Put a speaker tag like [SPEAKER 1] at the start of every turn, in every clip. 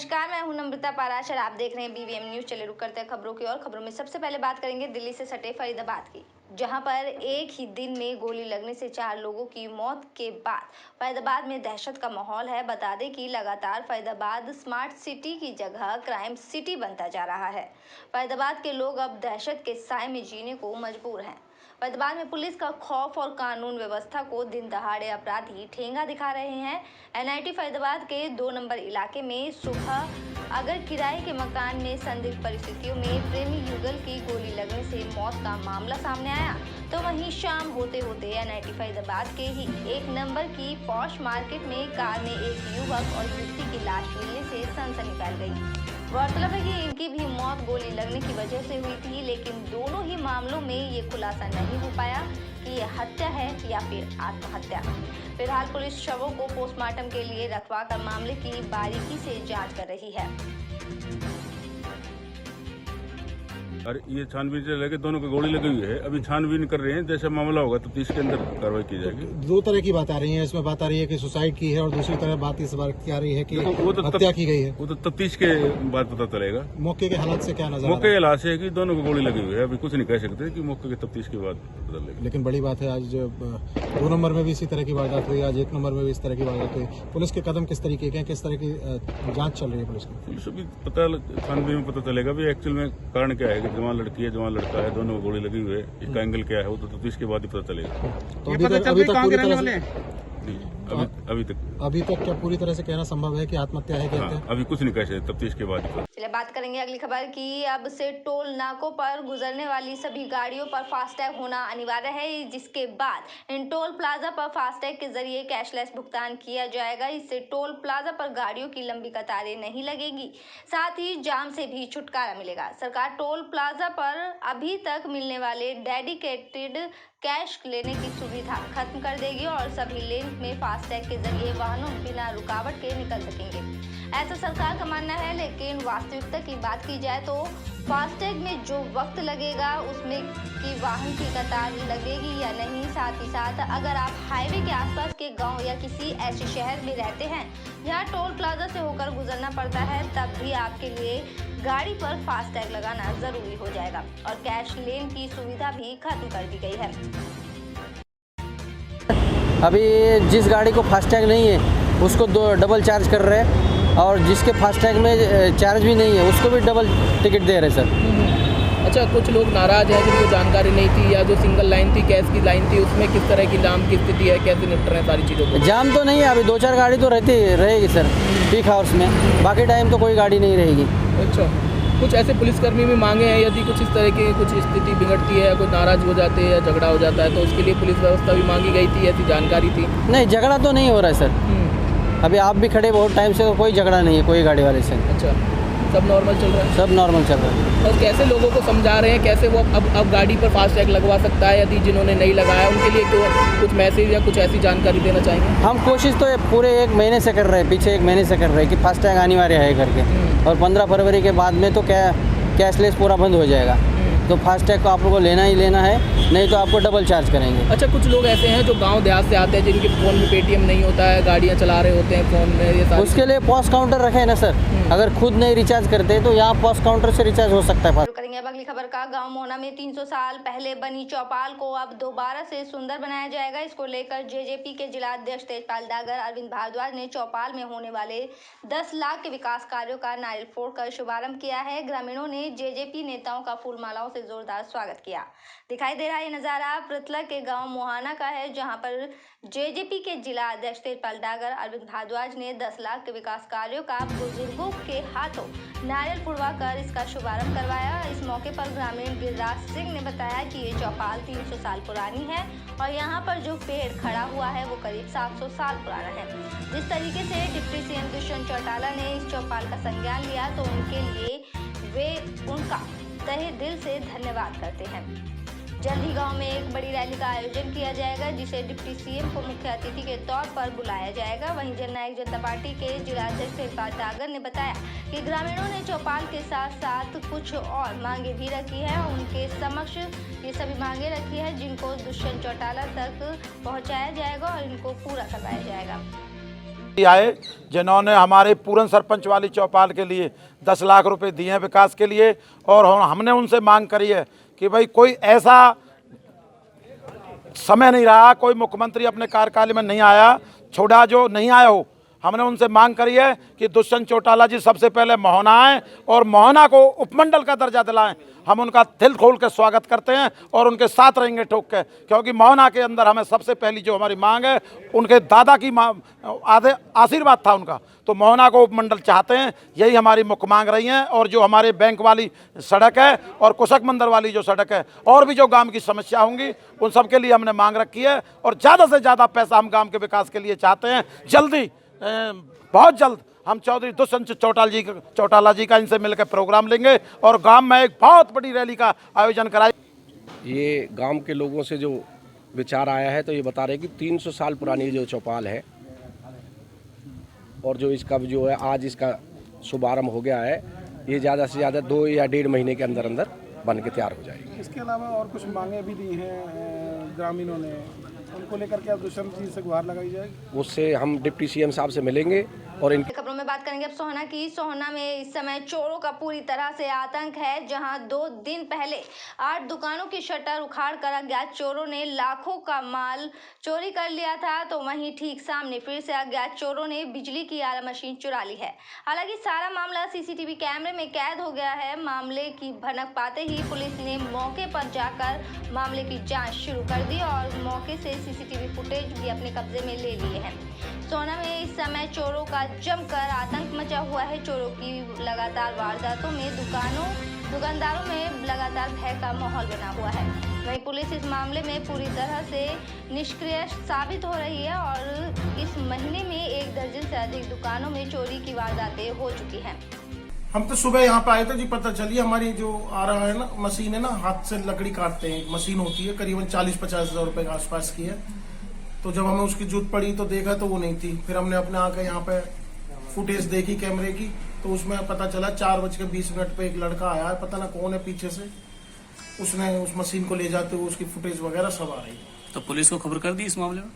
[SPEAKER 1] नमस्कार, मैं हूं नम्रता पाराशर। आप देख रहे हैं बीवीएम न्यूज। चले रुक करते हैं खबरों की। और खबरों में सबसे पहले बात करेंगे दिल्ली से सटे फरीदाबाद की, जहां पर एक ही दिन में गोली लगने से 4 लोगों की मौत के बाद फरीदाबाद में दहशत का माहौल है। बता दें कि लगातार फरीदाबाद स्मार्ट सिटी की जगह क्राइम सिटी बनता जा रहा है। फरीदाबाद के लोग अब दहशत के साए में जीने को मजबूर हैं। फरीदाबाद में पुलिस का खौफ और कानून व्यवस्था को दिन दहाड़े अपराधी ठेंगा दिखा रहे हैं। एनआईटी फरीदाबाद के 2 नंबर इलाके में सुबह अगर किराए के मकान में संदिग्ध परिस्थितियों में प्रेमी युगल की गोली लगने से मौत का मामला सामने आया, तो वहीं शाम होते होते एनआईटी फरीदाबाद के ही 1 नंबर की पॉश मार्केट में कार में एक युवक और युवती की लाश मिलने से सनसनी फैल गई। गौरतलब है कि इनकी भी मौत गोली लगने की वजह से हुई थी, लेकिन दोनों ही मामलों में ये खुलासा नहीं हो पाया कि ये हत्या है या फिर आत्महत्या। फिलहाल पुलिस शवों को पोस्टमार्टम के लिए रखवाकर मामले की बारीकी से जांच कर रही है।
[SPEAKER 2] और ये छानबीन से लेके दोनों को गोली लगी हुई है। अभी छानबीन कर रहे हैं, जैसा मामला होगा तो 30 के अंदर कार्रवाई की जाएगी।
[SPEAKER 3] दो तरह की बात आ रही है इसमें। बात आ रही है कि सुसाइड की है और दूसरी तरफ बात इस बार की आ रही है कि हत्या की गई है।
[SPEAKER 2] वो तो तफ्तीश के बाद पता चलेगा।
[SPEAKER 3] मौके के हालात से क्या नजर
[SPEAKER 2] मौके के हालात से है कि दोनों को गोली लगी हुई है। अभी कुछ नहीं कह सकते कि मौके की तफ्तीश के बाद पता चलेगा।
[SPEAKER 3] लेकिन बड़ी बात है, आज 2 नंबर में भी इसी तरह की वारदात हुई, आज 1 नंबर में भी इस तरह की वारदात हुई। पुलिस के कदम किस तरीके के हैं, किस तरह की जाँच चल रही है पुलिस की?
[SPEAKER 2] पुलिस अभी पता छानबीन में पता चलेगा भी एक्चुअल में कारण क्या है कि जवान लड़की है, जवान लड़का है, दोनों को गोली लगी हुई है। इसका एंगल क्या है वो तो तफ्तीश के बाद ही पता चलेगा।
[SPEAKER 3] तो अभी तक क्या पूरी तरह से कहना संभव है कि आत्महत्या है क्या?
[SPEAKER 2] अभी कुछ नहीं कह सकते, तफ्तीश के बाद ही।
[SPEAKER 1] चलिए बात करेंगे अगली खबर की। अब से टोल नाकों पर गुजरने वाली सभी गाड़ियों पर फास्टैग होना अनिवार्य है, जिसके बाद इन टोल प्लाजा पर फास्टैग के जरिए कैशलेस भुगतान किया जाएगा। इससे टोल प्लाजा पर गाड़ियों की लंबी कतारें नहीं लगेगी, साथ ही जाम से भी छुटकारा मिलेगा। सरकार टोल प्लाजा पर अभी तक मिलने वाले डेडिकेटेड कैश लेने की सुविधा खत्म कर देगी और सभी लेन में फास्टैग के जरिए वाहनों बिना रुकावट के निकल सकेंगे। ऐसा सरकार का मानना है, लेकिन वास्तविकता की बात की जाए तो फास्टैग में जो वक्त लगेगा उसमें कि वाहन की कतार लगेगी या नहीं। साथ ही साथ अगर आप हाईवे के आसपास के गांव या किसी ऐसे शहर में रहते हैं जहां टोल प्लाजा से होकर गुजरना पड़ता है, तब भी आपके लिए गाड़ी पर फास्टैग लगाना जरूरी हो जाएगा और कैश लेन की सुविधा भी खत्म कर दी गई है।
[SPEAKER 4] अभी जिस गाड़ी को फास्टैग नहीं है उसको डबल चार्ज कर रहे हैं, और जिसके फास्टैग में चार्ज भी नहीं है उसको भी डबल टिकट दे रहे सर।
[SPEAKER 5] अच्छा, कुछ लोग नाराज हैं जिनको जानकारी नहीं थी, या जो सिंगल लाइन थी, कैश की लाइन थी, उसमें किस तरह की जाम की स्थिति है, कैसे निपट रहे हैं सारी चीज़ों को?
[SPEAKER 4] जाम तो नहीं है, अभी 2-4 गाड़ी तो रहेगी सर पीक आवर्स में, बाकी टाइम तो कोई गाड़ी नहीं रहेगी।
[SPEAKER 5] अच्छा, कुछ ऐसे पुलिसकर्मी भी मांगे हैं, यदि कुछ इस तरह की कुछ स्थिति बिगड़ती है, कोई नाराज हो जाते हैं या झगड़ा हो जाता है, तो उसके लिए पुलिस व्यवस्था भी मांगी गई थी, ऐसी जानकारी थी?
[SPEAKER 4] नहीं, झगड़ा तो नहीं हो रहा है सर। अभी आप भी खड़े बहुत टाइम से, तो कोई झगड़ा नहीं है कोई गाड़ी वाले से।
[SPEAKER 5] अच्छा, सब नॉर्मल चल रहा है?
[SPEAKER 4] सब नॉर्मल चल रहा है।
[SPEAKER 5] और कैसे लोगों को समझा रहे हैं, कैसे वो अब गाड़ी पर फास्टैग लगवा सकता है, यदि जिन्होंने नहीं लगाया उनके लिए कुछ मैसेज या कुछ ऐसी जानकारी देना चाहेंगे?
[SPEAKER 4] हम कोशिश तो पूरे 1 महीने से कर रहे हैं, पीछे 1 महीने से कर रहे हैं कि फास्टैग अनिवार्य है करके, और 15 फरवरी के बाद में तो कैशलेस पूरा बंद हो जाएगा। तो फास्टैग को आप लोगों को लेना ही लेना है, नहीं तो आपको डबल चार्ज करेंगे।
[SPEAKER 5] अच्छा, कुछ लोग ऐसे हैं जो गांव देहात से आते हैं, जिनके फ़ोन में पेटीएम नहीं होता है, गाड़ियां चला रहे होते हैं फ़ोन में, ये सारी
[SPEAKER 4] उसके लिए पॉस काउंटर रखे हैं ना सर। अगर खुद नहीं रिचार्ज करते तो यहाँ पॉस काउंटर से रिचार्ज हो सकता है।
[SPEAKER 1] करेंगे अब अगली खबर का। गांव मोहना में 300 साल पहले बनी चौपाल को अब दोबारा से सुंदर बनाया जाएगा। इसको लेकर जेजेपी के जिला अध्यक्ष तेजपाल डागर अरविंद भारद्वाज ने चौपाल में होने वाले 10 लाख के विकास कार्यों का नारियल फोड़कर शुभारंभ किया है। ग्रामीणों ने जेजेपी नेताओं का फूल मालाओं से जोरदार स्वागत किया। दिखाई दे रहा है ये नजारा पृथला के गांव मोहाना का है, जहां पर जेजेपी के जिला अध्यक्ष तेजपाल डागर अरविंद भारद्वाज ने 10 लाख के विकास कार्यों का बुजुर्गों के हाथों नारियल फुड़वा कर इसका शुभारंभ करवाया। इस मौके पर ग्रामीण गिरिराज सिंह ने बताया कि ये चौपाल 300 साल पुरानी है और यहाँ पर जो पेड़ खड़ा हुआ है वो करीब 700 साल पुराना है। जिस तरीके से डिप्टी सीएम दुष्यंत चौटाला ने इस चौपाल का संज्ञान लिया, तो उनके लिए वे उनका तहे दिल से धन्यवाद करते हैं। जल्द ही गांव में एक बड़ी रैली का आयोजन किया जाएगा, जिसे डिप्टी सीएम को मुख्य अतिथि के तौर पर बुलाया जाएगा। वहीं जननायक जनता पार्टी के जिला अध्यक्ष तेजपाल डागर ने बताया कि ग्रामीणों ने चौपाल के साथ साथ कुछ और मांगे भी रखी है। उनके समक्ष ये सभी मांगे रखी है, जिनको दुष्यंत चौटाला तक पहुंचाया जाएगा और इनको पूरा करवाया जाएगा।
[SPEAKER 6] आए जिन्होंने हमारे पूरन सरपंच वाली चौपाल के लिए 10 लाख रुपए दिए हैं विकास के लिए। और हमने उनसे मांग करी है कि भाई कोई ऐसा समय नहीं रहा, कोई मुख्यमंत्री अपने कार्यकाल में नहीं आया, छोड़ा जो नहीं आया हो। हमने उनसे मांग करी है कि दुष्यंत चौटाला जी सबसे पहले मोहना आएँ और मोहना को उपमंडल का दर्जा दिलाएं। हम उनका दिल खोल के स्वागत करते हैं और उनके साथ रहेंगे ठोक के, क्योंकि मोहना के अंदर हमें सबसे पहली जो हमारी मांग है, उनके दादा की आधे आशीर्वाद था उनका, तो मोहना को उपमंडल चाहते हैं। यही हमारी मुख्य मांग रही है। और जो हमारे बैंक वाली सड़क है और कुशक मंदिर वाली जो सड़क है और भी जो गांव की समस्या होंगी उन सब के लिए हमने मांग रखी है। और ज़्यादा से ज़्यादा पैसा हम गाँव के विकास के लिए चाहते हैं। जल्दी बहुत जल्द हम चौधरी दुष्यंत चौटाला जी का इनसे मिलकर प्रोग्राम लेंगे और गांव में एक बहुत बड़ी रैली का आयोजन कराएंगे।
[SPEAKER 7] ये गांव के लोगों से जो विचार आया है तो ये बता रहे हैं कि 300 साल पुरानी जो चौपाल है और जो इसका जो है आज इसका शुभारंभ हो गया है, ये ज़्यादा से ज़्यादा 2 या 1.5 महीने के अंदर अंदर बन के तैयार हो जाएगी।
[SPEAKER 8] इसके अलावा और कुछ मांगे भी दी हैं ग्रामीणों ने, उनको लेकर के अब दुष्यंत जी से गुहार लगाई जाएगी।
[SPEAKER 7] उससे हम डिप्टी सीएम साहब से मिलेंगे और इन
[SPEAKER 1] खबरों में बात करेंगे अब सोहना की। सोहना में इस समय चोरों का पूरी तरह से आतंक है, जहां 2 दिन पहले 8 दुकानों की शटर उखाड़ कर अज्ञात चोरों ने लाखों का माल चोरी कर लिया था, तो वहीं ठीक सामने फिर से अज्ञात चोरों ने बिजली की आला मशीन चुरा ली है। हालांकि सारा मामला सीसीटीवी कैमरे में कैद हो गया है। मामले की भनक पाते ही पुलिस ने मौके पर जाकर मामले की जाँच शुरू कर दी और मौके से सीसीटीवी फुटेज भी अपने कब्जे में ले लिए हैं। सोहना में इस समय चोरों का जमकर आतंक मचा हुआ है। चोरों की लगातार वारदातों में दुकानदारों में लगातार भय का माहौल बना हुआ है। वहीं पुलिस इस मामले में पूरी तरह से निष्क्रिय साबित हो रही है और इस महीने में 1 दर्जन से अधिक दुकानों में चोरी की वारदातें हो चुकी हैं।
[SPEAKER 8] हम तो सुबह यहाँ पे आए थे जी, पता चली हमारी जो आ रहा है ना मशीन है ना, हाथ से लकड़ी काटते हैं, मशीन होती है करीबन 40-50 हज़ार रुपए के आसपास की है। तो जब हमें उसकी जरूरत पड़ी तो देखा तो वो नहीं थी। फिर हमने अपने आके यहाँ पे फुटेज देखी कैमरे की, तो उसमें पता चला 4:20 पे एक लड़का आया है, पता ना कौन है पीछे से, उसने उस मशीन को ले जाते हुए उसकी फुटेज वगैरह सब आ रही है।
[SPEAKER 9] तो पुलिस को खबर कर दी इस मामले में?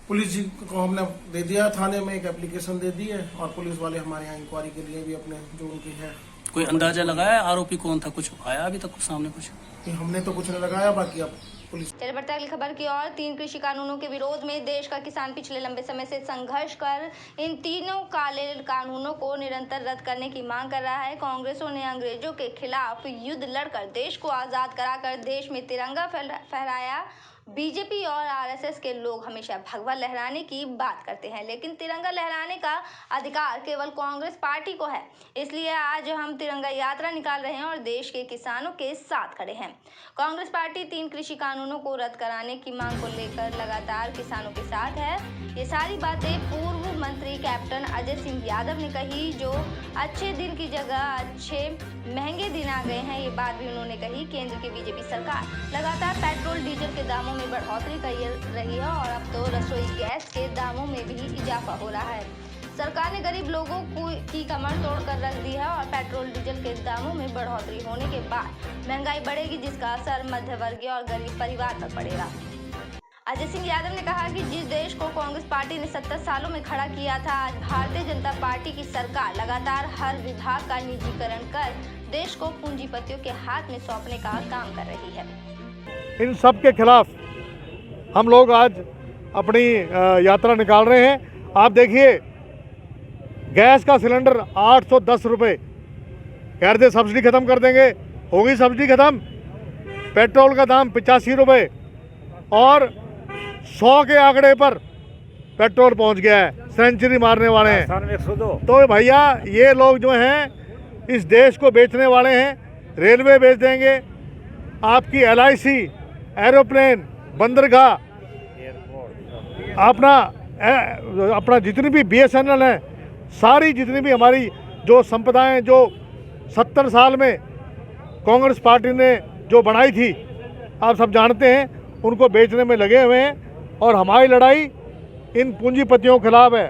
[SPEAKER 8] पुलिस जी को हमने दे दिया, थाने में एक एप्लीकेशन दे दी है और पुलिस वाले हमारे यहाँ इंक्वायरी के लिए भी अपने जो उनकी है।
[SPEAKER 9] कोई अंदाजा लगाया आरोपी कौन था? कुछ आया अभी तक कुछ सामने? कुछ
[SPEAKER 8] हमने तो कुछ नहीं लगाया, बाकी अब पुलिस।
[SPEAKER 1] चलिए बढ़ते अगली खबर की ओर। 3 कृषि कानूनों के विरोध में देश का किसान पिछले लंबे समय से संघर्ष कर इन तीनों काले कानूनों को निरंतर रद्द करने की मांग कर रहा है। कांग्रेसों ने अंग्रेजों के खिलाफ युद्ध लड़कर देश को आजाद कराकर देश में तिरंगा फहराया। बीजेपी और आरएसएस के लोग हमेशा भगवा लहराने की बात करते हैं, लेकिन तिरंगा लहराने का अधिकार केवल कांग्रेस पार्टी को है। इसलिए आज हम तिरंगा यात्रा निकाल रहे हैं और देश के किसानों के साथ खड़े हैं। कांग्रेस पार्टी 3 कृषि कानूनों को रद्द कराने की मांग को लेकर लगातार किसानों के साथ है। ये सारी बातें पूर्व मंत्री कैप्टन अजय सिंह यादव ने कही, जो अच्छे दिन की जगह अच्छे महंगे दिन आ गए हैं। ये बात भी उन्होंने कही। केंद्र की बीजेपी सरकार लगातार पेट्रोल डीजल के दामों में बढ़ोतरी कर रही है और अब तो रसोई गैस के दामों में भी इजाफा हो रहा है। सरकार ने गरीब लोगों की कमर तोड़ कर रख दी है और पेट्रोल डीजल के दामों में बढ़ोतरी होने के बाद महंगाई बढ़ेगी, जिसका असर मध्य वर्गीय और गरीब परिवार पर पड़ेगा। अजय सिंह यादव ने कहा कि जिस देश को कांग्रेस पार्टी ने 70 सालों में खड़ा किया था, आज भारतीय जनता पार्टी की सरकार लगातार हर विभाग का निजीकरण कर देश को पूंजीपतियों के हाथ में सौंपने का काम कर रही है।
[SPEAKER 10] इन सब के खिलाफ हम लोग आज अपनी यात्रा निकाल रहे हैं। आप देखिए, गैस का सिलेंडर 810 रुपये, कह रहे थे सब्सिडी ख़त्म कर देंगे, होगी सब्सिडी ख़त्म। पेट्रोल का दाम 85 रुपये और 100 के आंकड़े पर पेट्रोल पहुंच गया है। सेंचुरी मारने वाले हैं। तो भैया ये लोग जो हैं इस देश को बेचने वाले हैं। रेलवे बेच देंगे, आपकी LIC, एरोप्लेन, बंदरगाह, अपना जितनी भी BSNL है, सारी जितनी भी हमारी जो संपदाएं जो 70 साल में कांग्रेस पार्टी ने जो बनाई थी, आप सब जानते हैं, उनको बेचने में लगे हुए हैं। और हमारी लड़ाई इन पूंजीपतियों के खिलाफ है।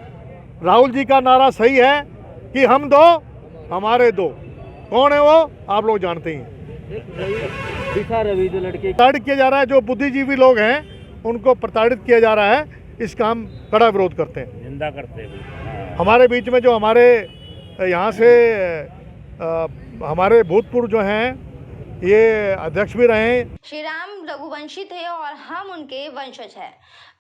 [SPEAKER 10] राहुल जी का नारा सही है कि हम दो हमारे दो। कौन है वो? आप लोग जानते ही हैं।
[SPEAKER 4] दिखा रवि जो लड़के
[SPEAKER 10] प्रताड़ित किया जा रहा है, जो बुद्धिजीवी लोग हैं उनको प्रताड़ित किया जा रहा है। इसका हम कड़ा विरोध करते हैं,
[SPEAKER 11] निंदा करते हैं।
[SPEAKER 10] हमारे बीच में जो हमारे यहाँ से हमारे भूतपूर्व जो हैं ये अध्यक्ष भी रहे।
[SPEAKER 1] श्री राम रघुवंशी थे और हम उनके वंशज हैं।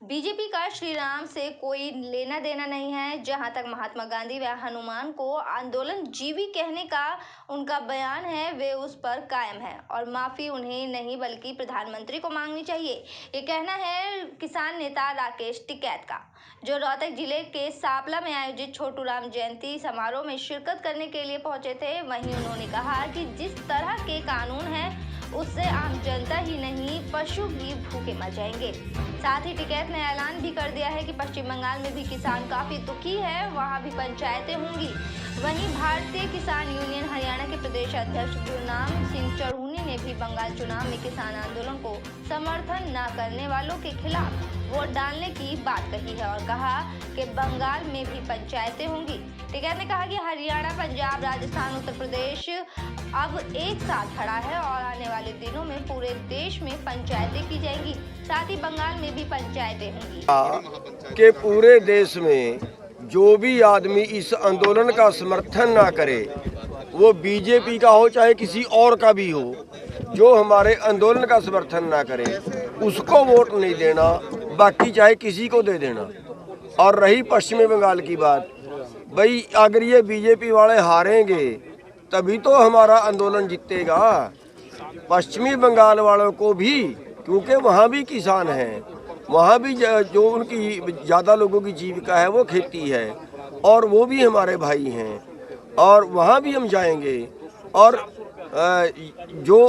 [SPEAKER 1] बीजेपी का श्री राम से कोई लेना देना नहीं है। जहां तक महात्मा गांधी व हनुमान को आंदोलन जीवी कहने का उनका बयान है, वे उस पर कायम है और माफी उन्हें नहीं बल्कि प्रधानमंत्री को मांगनी चाहिए। ये कहना है किसान नेता राकेश टिकैत का, जो रोहतक जिले के सापला में आयोजित छोटू राम जयंती समारोह में शिरकत करने के लिए पहुंचे थे। वहीं उन्होंने कहा कि जिस तरह के कानून है उससे आम जनता ही नहीं पशु भी भूखे मर जाएंगे। साथ ही टिकैत ने ऐलान भी कर दिया है कि पश्चिम बंगाल में भी किसान काफी दुखी है, वहां भी पंचायतें होंगी। वहीं भारतीय किसान यूनियन हरियाणा के प्रदेश अध्यक्ष गुरनाम सिंह चढ़ूनी ने भी बंगाल चुनाव में किसान आंदोलन को समर्थन न करने वालों के खिलाफ वोट डालने की बात कही है और कहा कि बंगाल में भी पंचायतें होंगी। टिकैत ने कहा कि हरियाणा, पंजाब, राजस्थान, उत्तर प्रदेश अब एक साथ खड़ा है और आने वाले दिनों में पूरे देश में पंचायतें की जाएंगी, साथ ही बंगाल में भी पंचायतें होंगी।
[SPEAKER 7] कि पूरे देश में जो भी आदमी इस आंदोलन का समर्थन ना करे, वो बीजेपी का हो चाहे किसी और का भी हो, जो हमारे आंदोलन का समर्थन ना करे उसको वोट नहीं देना, बाकी चाहे किसी को दे देना। और रही पश्चिमी बंगाल की बात, भाई अगर ये बीजेपी वाले हारेंगे तभी तो हमारा आंदोलन जीतेगा। पश्चिमी बंगाल वालों को भी, क्योंकि वहाँ भी किसान हैं, वहाँ भी जो उनकी ज़्यादा लोगों की जीविका है वो खेती है और वो भी हमारे भाई हैं और वहाँ भी हम जाएंगे। और जो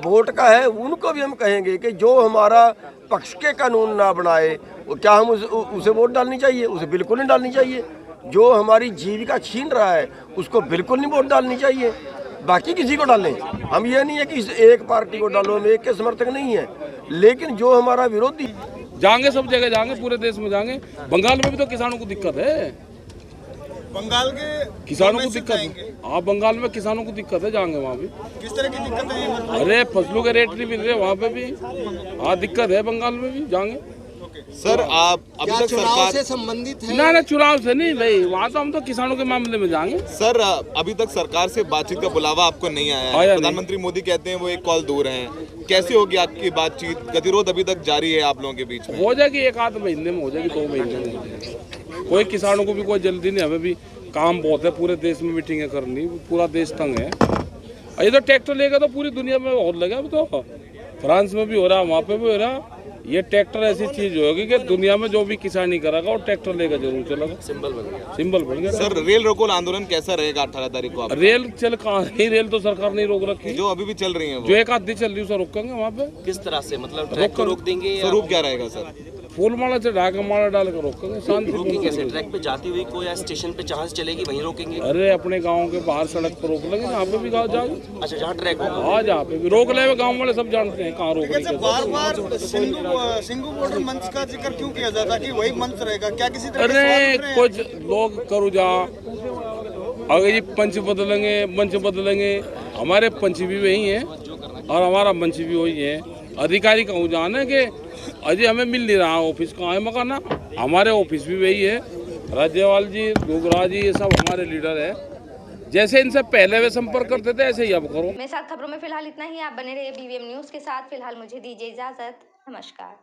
[SPEAKER 7] वोट का है उनको भी हम कहेंगे कि जो हमारा पक्ष के कानून ना बनाए, क्या हम उसे वोट डालनी चाहिए? उसे बिल्कुल नहीं डालनी चाहिए। जो हमारी जीविका छीन रहा है उसको बिल्कुल नहीं वोट डालनी चाहिए, बाकी किसी को डालें। हम ये नहीं है कि एक पार्टी को डालो, हम एक के समर्थक नहीं है, लेकिन जो हमारा विरोधी
[SPEAKER 11] जाएंगे, सब जगह जाएंगे, पूरे देश में जाएंगे। बंगाल में भी तो किसानों को दिक्कत है,
[SPEAKER 12] बंगाल के
[SPEAKER 11] किसानों को दिक्कत है। हाँ, बंगाल में किसानों को दिक्कत है, जाएंगे वहाँ भी।
[SPEAKER 12] किस तरह की दिक्कत है?
[SPEAKER 11] अरे फसलों के रेट नहीं मिल रहे वहाँ पे भी। हाँ, दिक्कत है, बंगाल में भी जाएंगे।
[SPEAKER 12] सर आप अभी तक सरकार
[SPEAKER 5] से संबंधित है?
[SPEAKER 11] ना चुनाव से नहीं भाई, वहाँ तो हम तो किसानों के मामले में जाएंगे।
[SPEAKER 12] सर अभी तक सरकार से बातचीत का बुलावा आपको नहीं आया है। प्रधानमंत्री मोदी कहते हैं वो एक कॉल दूर हैं। कैसी होगी आपकी बातचीत? गतिरोध अभी तक जारी है आप लोगों के बीच में?
[SPEAKER 11] हो जाएगी, एक आध महीने में हो जाएगी, 2 महीने में हो जाएगी। कोई किसानों को भी कोई जल्दी नहीं, हमें भी काम बहुत है, पूरे देश में मीटिंगें करनी, पूरा देश तंग है। ये तो ट्रैक्टर लेगा तो पूरी दुनिया में और लगा, तो फ्रांस में भी हो रहा, वहाँ पे भी हो रहा। ये ट्रैक्टर ऐसी चीज होगी कि दुनिया में जो भी किसानी करेगा और ट्रैक्टर लेकर जरूर चलेगा। सिंबल बन गया।
[SPEAKER 12] सर रेल रोको आंदोलन कैसा रहेगा 18 तारीख को?
[SPEAKER 11] रेल चल कहाँ रही? रेल तो सरकार नहीं रोक रखी,
[SPEAKER 12] जो अभी भी चल रही है,
[SPEAKER 11] जो एक आधी चल रही है उसे रोकेंगे वहाँ पे।
[SPEAKER 5] किस तरह से, मतलब ट्रैक को रोक देंगे?
[SPEAKER 12] स्वरूप क्या रहेगा सर?
[SPEAKER 11] फूल माला चढ़ा के माला डाल कर रोकेंगे, शांति।
[SPEAKER 5] कैसे ट्रैक पे जाती हुई कोई स्टेशन पे जहाँ से चलेगी वहीं रोकेंगे?
[SPEAKER 11] अरे अपने गाँव के बाहर सड़क पर रोक लेंगे, जहाँ पे भी गाँव जाओ।
[SPEAKER 5] अच्छा, जहाँ ट्रैक हो,
[SPEAKER 11] हाँ, जहाँ पे भी रोक ले, गाँव वाले सब जानते हैं कहाँ रोक।
[SPEAKER 12] बार सिंगू बॉर्डर मंच का जिक्र क्यों किया जाता कि वही मंच रहेगा? क्या किसी तरह
[SPEAKER 11] अरे कुछ लोग करो जा, अगर ये पंच बदलेंगे, हमारे पंच भी वही है और हमारा मंच भी वही है। अधिकारी कहूँ जाना कि अजय हमें मिल नहीं रहा ऑफिस, कहाँ है मकाना? हमारे ऑफिस भी वही है। राज्यपाल जी, गोगरा जी, ये सब हमारे लीडर है। जैसे इनसे पहले वे संपर्क करते थे ऐसे ही अब करो।
[SPEAKER 1] मेरे साथ खबरों में फिलहाल इतना ही। आप बने रहिए BVM न्यूज के साथ। फिलहाल मुझे दीजिए इजाजत। नमस्कार।